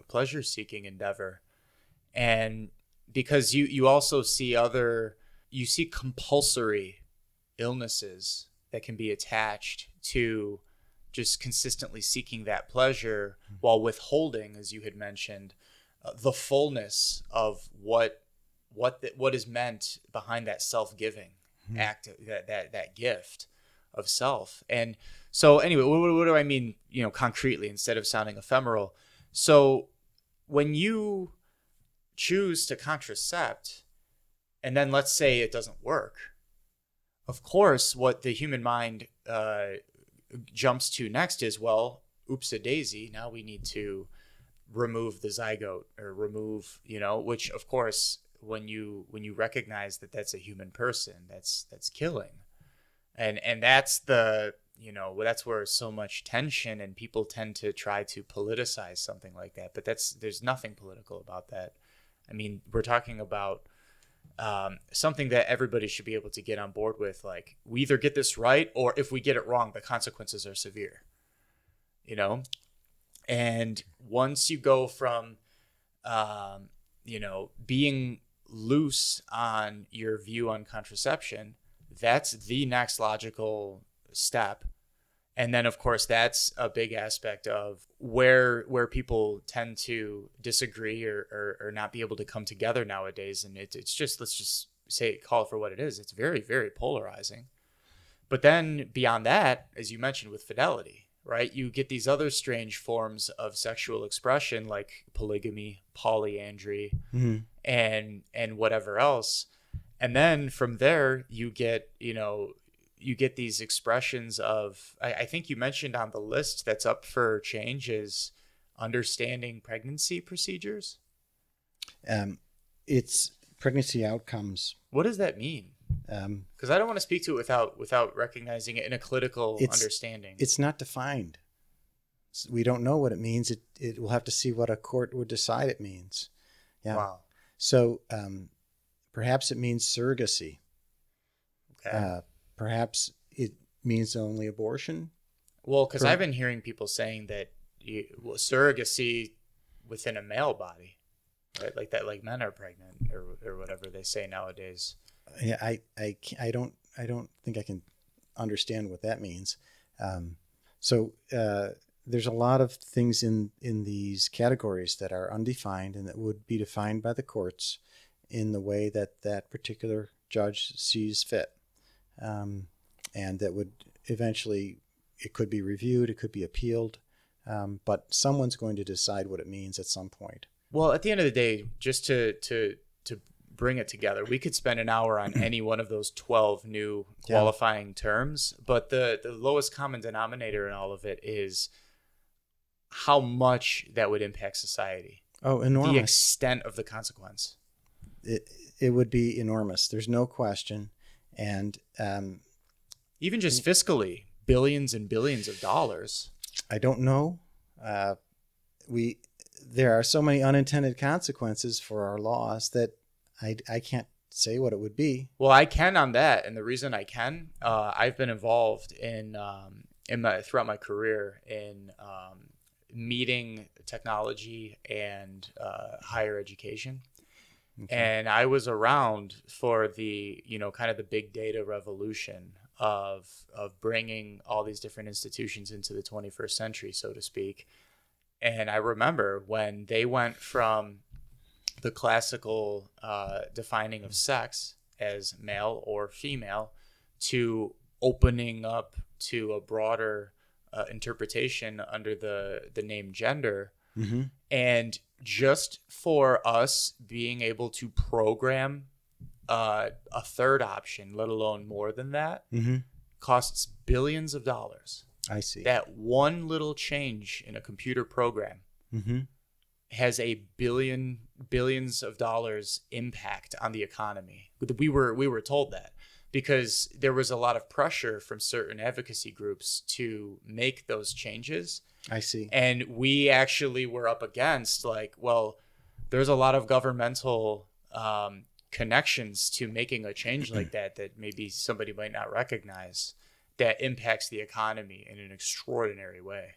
pleasure-seeking endeavor. And because you also see you see compulsory illnesses that can be attached to just consistently seeking that pleasure while withholding, as you had mentioned, the fullness of what is meant behind that self-giving act, that gift of self. And so anyway, what do I mean, concretely, instead of sounding ephemeral? So when you choose to contracept, and then let's say it doesn't work, of course, what the human mind jumps to next is, well, oops-a-daisy, now we need to remove the zygote, or remove, which, of course, when you recognize that that's a human person, that's killing. And that's that's where so much tension, and people tend to try to politicize something like that. But there's nothing political about that. I mean, we're talking about something that everybody should be able to get on board with. Like, we either get this right, or if we get it wrong, the consequences are severe. And once you go from, being loose on your view on contraception, that's the next logical step. And then, of course, that's a big aspect of where people tend to disagree or not be able to come together nowadays. And it's just, let's just call it for what it is. It's very, very polarizing. But then beyond that, as you mentioned with fidelity, right, you get these other strange forms of sexual expression like polygamy, polyandry, and whatever else. And then from there, you get these expressions of, I think you mentioned on the list that's up for change is understanding pregnancy procedures. It's pregnancy outcomes. What does that mean? Because I don't want to speak to it without recognizing it in a clinical understanding. It's not defined. We don't know what it means. It will have to see what a court would decide it means. Yeah. Wow. So perhaps it means surrogacy. Okay. Perhaps it means only abortion. Well, because I've been hearing people saying that surrogacy within a male body, right? Like that, like men are pregnant or whatever they say nowadays. Yeah, I don't think I can understand what that means. So there's a lot of things in these categories that are undefined and that would be defined by the courts in the way that particular judge sees fit. And that would eventually, it could be reviewed, it could be appealed, but someone's going to decide what it means at some point. Well, at the end of the day, just to bring it together, we could spend an hour on any one of those 12 new qualifying terms, but the lowest common denominator in all of it is how much that would impact society. Oh, enormous. The extent of the consequence. It would be enormous. There's no question. And even just fiscally, billions and billions of dollars. I don't know. There are so many unintended consequences for our laws that I can't say what it would be. Well, I can on that, and the reason I can, I've been involved throughout my career in meeting technology and higher education. Okay. And I was around for the, kind of the big data revolution of bringing all these different institutions into the 21st century, so to speak. And I remember when they went from the classical defining of sex as male or female to opening up to a broader interpretation under the name gender. Mm-hmm. And just for us being able to program a third option, let alone more than that, mm-hmm. costs billions of dollars. I see. That one little change in a computer program mm-hmm. has a billions of dollars impact on the economy. We were told that because there was a lot of pressure from certain advocacy groups to make those changes. I see. And we actually were up against there's a lot of governmental connections to making a change like that maybe somebody might not recognize that impacts the economy in an extraordinary way.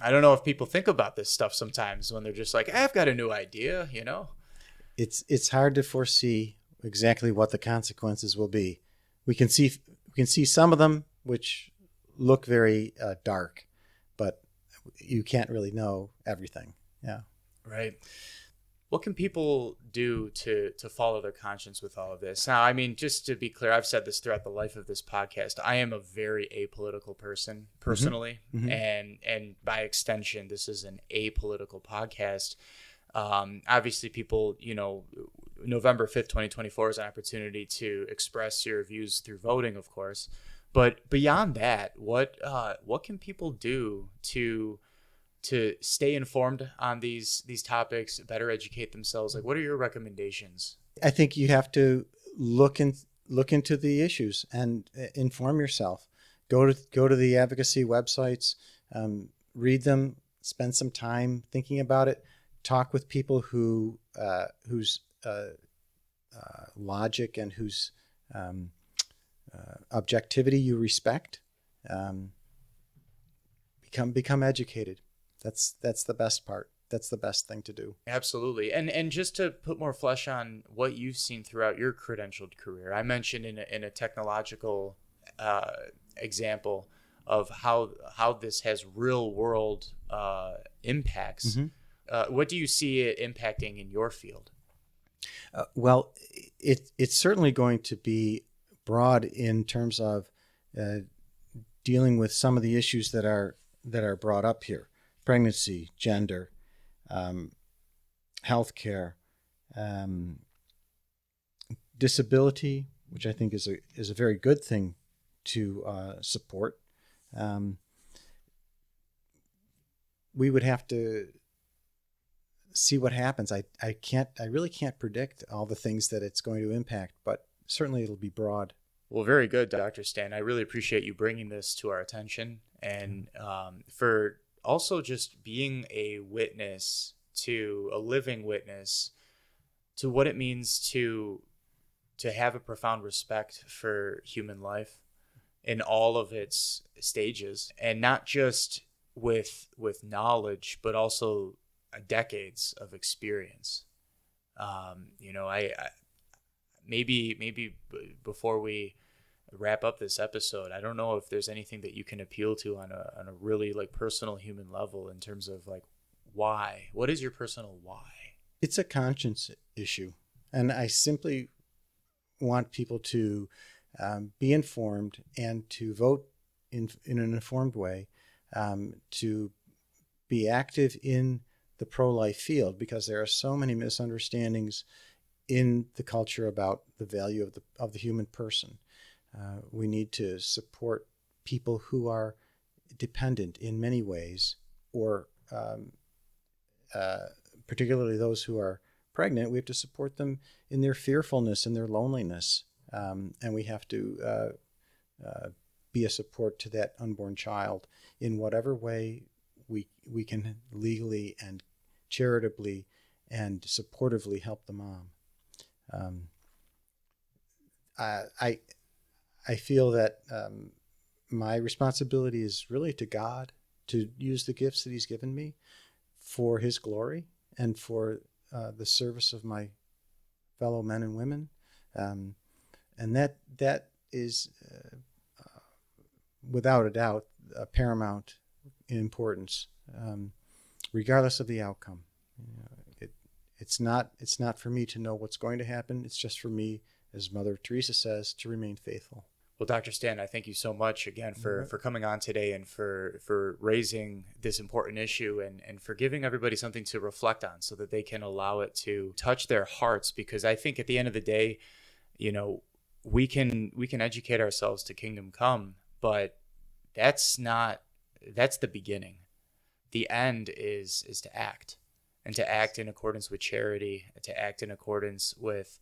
I don't know if people think about this stuff sometimes when they're just like, I've got a new idea, It's hard to foresee exactly what the consequences will be. We can see some of them which look very dark, but you can't really know everything. Yeah. Right. What can people do to follow their conscience with all of this? Now, I mean, just to be clear, I've said this throughout the life of this podcast. I am a very apolitical person personally, mm-hmm. and by extension, this is an apolitical podcast. Obviously, people, November 5th, 2024 is an opportunity to express your views through voting, of course. But beyond that, what can people do to stay informed on these topics, better educate themselves? Like, what are your recommendations? I think you have to look into the issues and inform yourself. Go to the advocacy websites, read them, spend some time thinking about it. Talk with people whose logic and whose objectivity you respect. Become educated. That's the best part. That's the best thing to do. Absolutely. And just to put more flesh on what you've seen throughout your credentialed career, I mentioned in a technological example of how this has real world impacts. Mm-hmm. What do you see it impacting in your field? Well, it's certainly going to be broad in terms of dealing with some of the issues that are brought up here: pregnancy, gender, healthcare, disability, which I think is a very good thing to support. We would have to see what happens. I really can't predict all the things that it's going to impact, but certainly it'll be broad. Well, very good, Dr. Stan. I really appreciate you bringing this to our attention, and for also just being a witness, to a living witness to what it means to have a profound respect for human life in all of its stages, and not just with knowledge, but also decades of experience. I maybe before we wrap up this episode, I don't know if there's anything that you can appeal to on a really like personal human level in terms of like why. What is your personal why? It's a conscience issue, and I simply want people to be informed and to vote in an informed way, to be active in the pro-life field, because there are so many misunderstandings in the culture about the value of the human person. We need to support people who are dependent in many ways, or particularly those who are pregnant. We have to support them in their fearfulness and their loneliness, and we have to be a support to that unborn child in whatever way we can legally and charitably and supportively help the mom. I feel that my responsibility is really to God, to use the gifts that He's given me for His glory and for the service of my fellow men and women, and that is without a doubt paramount in importance, regardless of the outcome. It's not for me to know what's going to happen. It's just for me, as Mother Teresa says, to remain faithful. Well, Dr. Stan, I thank you so much again for coming on today, and for raising this important issue, and for giving everybody something to reflect on so that they can allow it to touch their hearts. Because I think at the end of the day, we can educate ourselves to kingdom come, but that's the beginning. The end is to act, and to act in accordance with charity, and to act in accordance with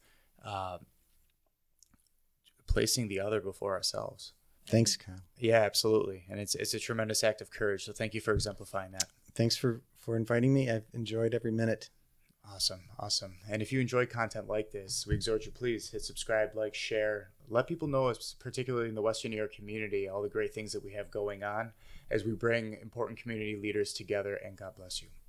placing the other before ourselves. Thanks, Kyle. Yeah, absolutely. And it's a tremendous act of courage. So thank you for exemplifying that. Thanks for inviting me. I've enjoyed every minute. Awesome. And if you enjoy content like this, we exhort you, please hit subscribe, like, share. Let people know, particularly in the Western New York community, all the great things that we have going on as we bring important community leaders together. And God bless you.